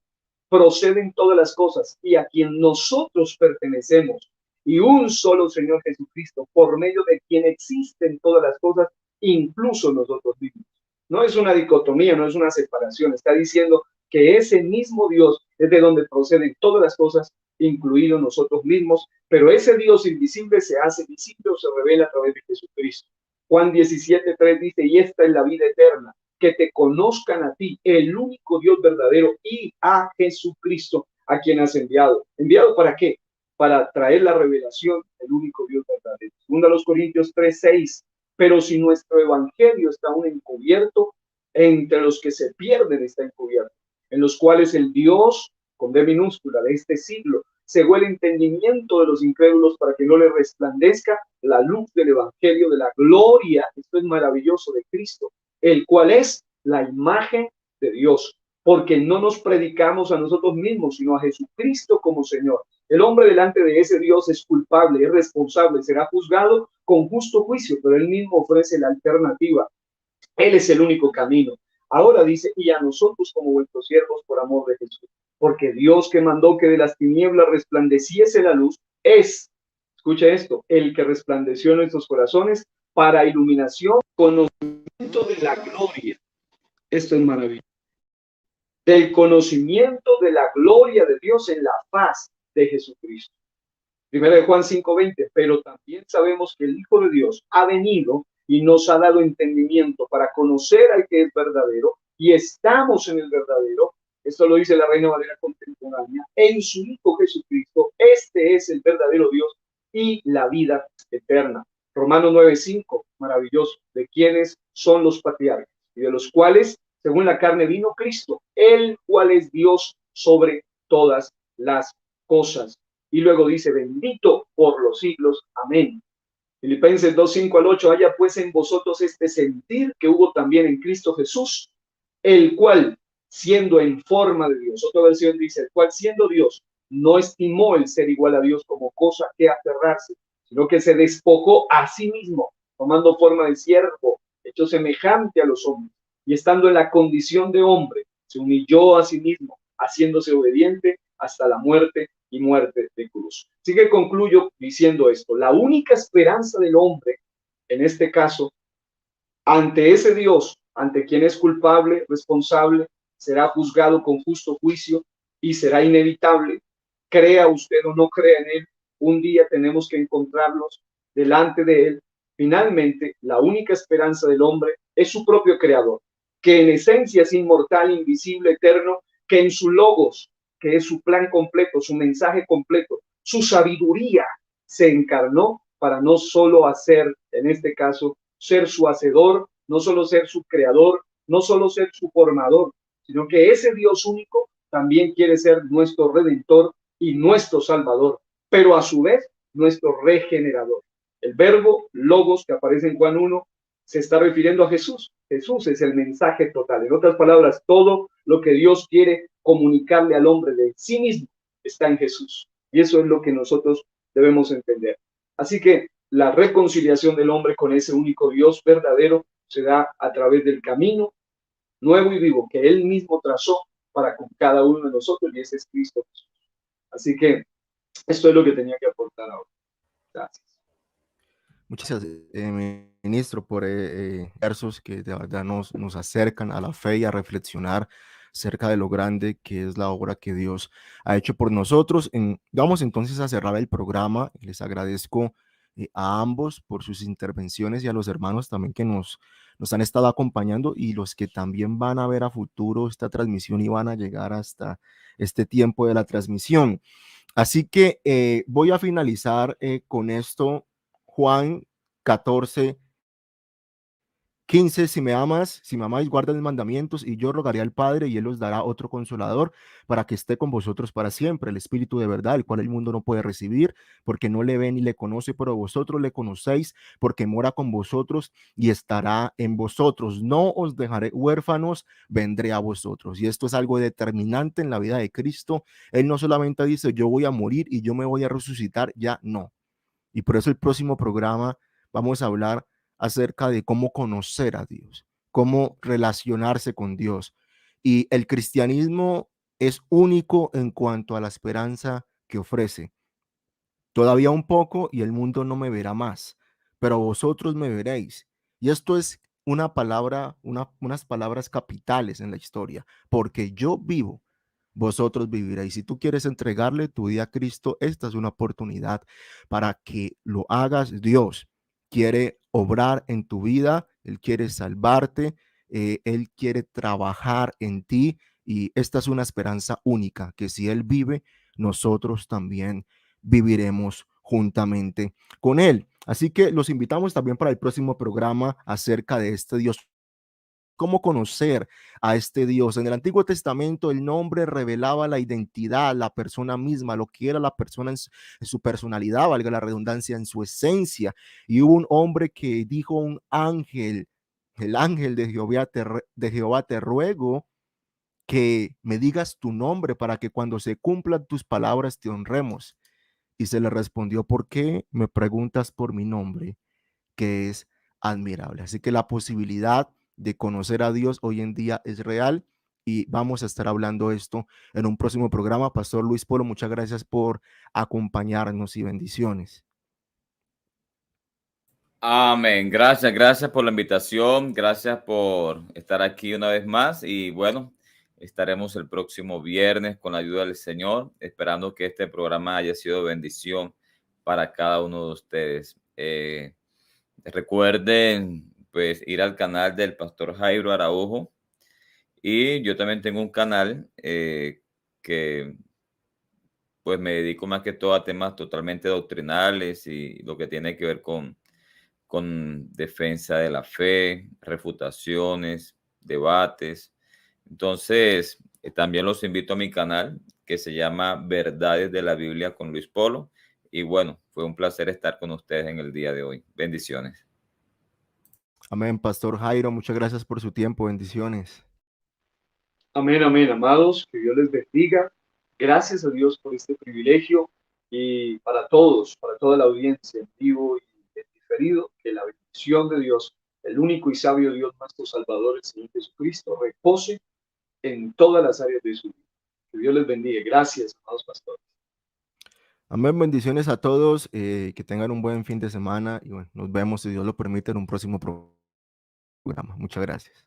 Proceden todas las cosas y a quien nosotros pertenecemos, y un solo Señor Jesucristo, por medio de quien existen todas las cosas, incluso nosotros mismos. No es una dicotomía, no es una separación. Está diciendo que ese mismo Dios es de donde proceden todas las cosas, incluidos nosotros mismos, pero ese Dios invisible se hace visible o se revela a través de Jesucristo. Juan 17:3 dice, y esta es la vida eterna, que te conozcan a ti, el único Dios verdadero, y a Jesucristo, a quien has enviado. ¿Enviado para qué? Para traer la revelación del único Dios verdadero. Segunda Corintios 3:6, pero si nuestro evangelio está aún encubierto, entre los que se pierden está encubierto, en los cuales el Dios, con D minúscula, de este siglo, cegó el entendimiento de los incrédulos para que no les resplandezca la luz del evangelio de la gloria, esto es maravilloso, de Cristo, el cual es la imagen de Dios, porque no nos predicamos a nosotros mismos, sino a Jesucristo como Señor. El hombre delante de ese Dios es culpable, es responsable, será juzgado con justo juicio, pero él mismo ofrece la alternativa. Él es el único camino. Ahora dice, y a nosotros como vuestros siervos por amor de Jesús, porque Dios que mandó que de las tinieblas resplandeciese la luz, es, escucha esto, el que resplandeció en nuestros corazones para iluminación, conocimiento de la gloria. Esto es maravilloso. Del conocimiento de la gloria de Dios en la faz de Jesucristo. Primera de Juan 5:20, pero también sabemos que el Hijo de Dios ha venido y nos ha dado entendimiento para conocer al que es verdadero, y estamos en el verdadero. Esto lo dice la Reina Valera contemporánea, en su Hijo Jesucristo. Este es el verdadero Dios y la vida eterna. Romanos 9:5, maravilloso, de quienes son los patriarcas y de los cuales, según la carne, vino Cristo, el cual es Dios sobre todas las cosas. Y luego dice, bendito por los siglos. Amén. Filipenses 2:5-8, haya pues en vosotros este sentir que hubo también en Cristo Jesús, el cual, siendo en forma de Dios, otra versión dice, el cual siendo Dios, no estimó el ser igual a Dios como cosa que aferrarse, sino que se despojó a sí mismo, tomando forma de siervo, hecho semejante a los hombres, y estando en la condición de hombre, se humilló a sí mismo, haciéndose obediente hasta la muerte y muerte de cruz. Así que concluyo diciendo esto, la única esperanza del hombre, en este caso, ante ese Dios, ante quien es culpable, responsable, será juzgado con justo juicio y será inevitable, crea usted o no crea en él, un día tenemos que encontrarnos delante de él. Finalmente, la única esperanza del hombre es su propio creador, que en esencia es inmortal, invisible, eterno, que en su logos, que es su plan completo, su mensaje completo, su sabiduría, se encarnó para no solo hacer, en este caso, ser su hacedor, no solo ser su creador, no solo ser su formador, sino que ese Dios único también quiere ser nuestro redentor y nuestro salvador, pero a su vez nuestro regenerador. El verbo logos que aparece en Juan 1 se está refiriendo a Jesús. Jesús es el mensaje total. En otras palabras, todo lo que Dios quiere comunicarle al hombre de sí mismo está en Jesús. Y eso es lo que nosotros debemos entender. Así que la reconciliación del hombre con ese único Dios verdadero se da a través del camino nuevo y vivo que Él mismo trazó para con cada uno de nosotros, y ese es Cristo Jesús. Así que esto es lo que tenía que aportar ahora. Gracias. Muchas gracias, ministro, por versos que de verdad nos acercan a la fe y a reflexionar acerca de lo grande que es la obra que Dios ha hecho por nosotros. Vamos entonces a cerrar el programa. Les agradezco a ambos por sus intervenciones y a los hermanos también que nos han estado acompañando y los que también van a ver a futuro esta transmisión y van a llegar hasta este tiempo de la transmisión. Así que voy a finalizar con esto. Juan 14, 15, si me amas, si me amáis, guarda mis mandamientos, y yo rogaré al Padre, y Él os dará otro consolador para que esté con vosotros para siempre, el Espíritu de verdad, el cual el mundo no puede recibir, porque no le ve ni le conoce, pero vosotros le conocéis, porque mora con vosotros y estará en vosotros. No os dejaré huérfanos, vendré a vosotros. Y esto es algo determinante en la vida de Cristo. Él no solamente dice, yo voy a morir y yo me voy a resucitar, ya no. Y por eso el próximo programa vamos a hablar acerca de cómo conocer a Dios, cómo relacionarse con Dios. Y el cristianismo es único en cuanto a la esperanza que ofrece. Todavía un poco y el mundo no me verá más, pero vosotros me veréis. Y esto es una palabra, unas palabras capitales en la historia, porque yo vivo, vosotros viviréis. Si tú quieres entregarle tu vida a Cristo, esta es una oportunidad para que lo hagas. Dios quiere obrar en tu vida, Él quiere salvarte, Él quiere trabajar en ti, y esta es una esperanza única, que si Él vive, nosotros también viviremos juntamente con Él. Así que los invitamos también para el próximo programa acerca de este Dios. ¿Cómo conocer a este Dios? En el Antiguo Testamento el nombre revelaba la identidad, la persona misma, lo que era la persona en su personalidad, valga la redundancia, en su esencia. Y hubo un hombre que dijo a un ángel, el ángel de Jehová te ruego que me digas tu nombre para que cuando se cumplan tus palabras te honremos. Y se le respondió, ¿por qué me preguntas por mi nombre? Que es admirable. Así que la posibilidad de conocer a Dios hoy en día es real, y vamos a estar hablando esto en un próximo programa. Pastor Luis Polo, muchas gracias por acompañarnos y bendiciones. Amén. Gracias, gracias por la invitación. Gracias por estar aquí una vez más. Y bueno, estaremos el próximo viernes con la ayuda del Señor, esperando que este programa haya sido bendición para cada uno de ustedes. Recuerden, pues, ir al canal del Pastor Jairo Araujo. Y yo también tengo un canal que pues me dedico más que todo a temas totalmente doctrinales y lo que tiene que ver con defensa de la fe, refutaciones, debates. Entonces, también los invito a mi canal que se llama Verdades de la Biblia con Luis Polo. Y bueno, fue un placer estar con ustedes en el día de hoy. Bendiciones. Amén, Pastor Jairo, muchas gracias por su tiempo. Bendiciones. Amén, amén, amados, que Dios les bendiga. Gracias a Dios por este privilegio, y para todos, para toda la audiencia en vivo y en diferido, que la bendición de Dios, el único y sabio Dios, nuestro Salvador, el Señor Jesucristo, repose en todas las áreas de su vida. Que Dios les bendiga. Gracias, amados pastores. Amén, bendiciones a todos, que tengan un buen fin de semana, y bueno, nos vemos, si Dios lo permite, en un próximo programa. Muchas gracias.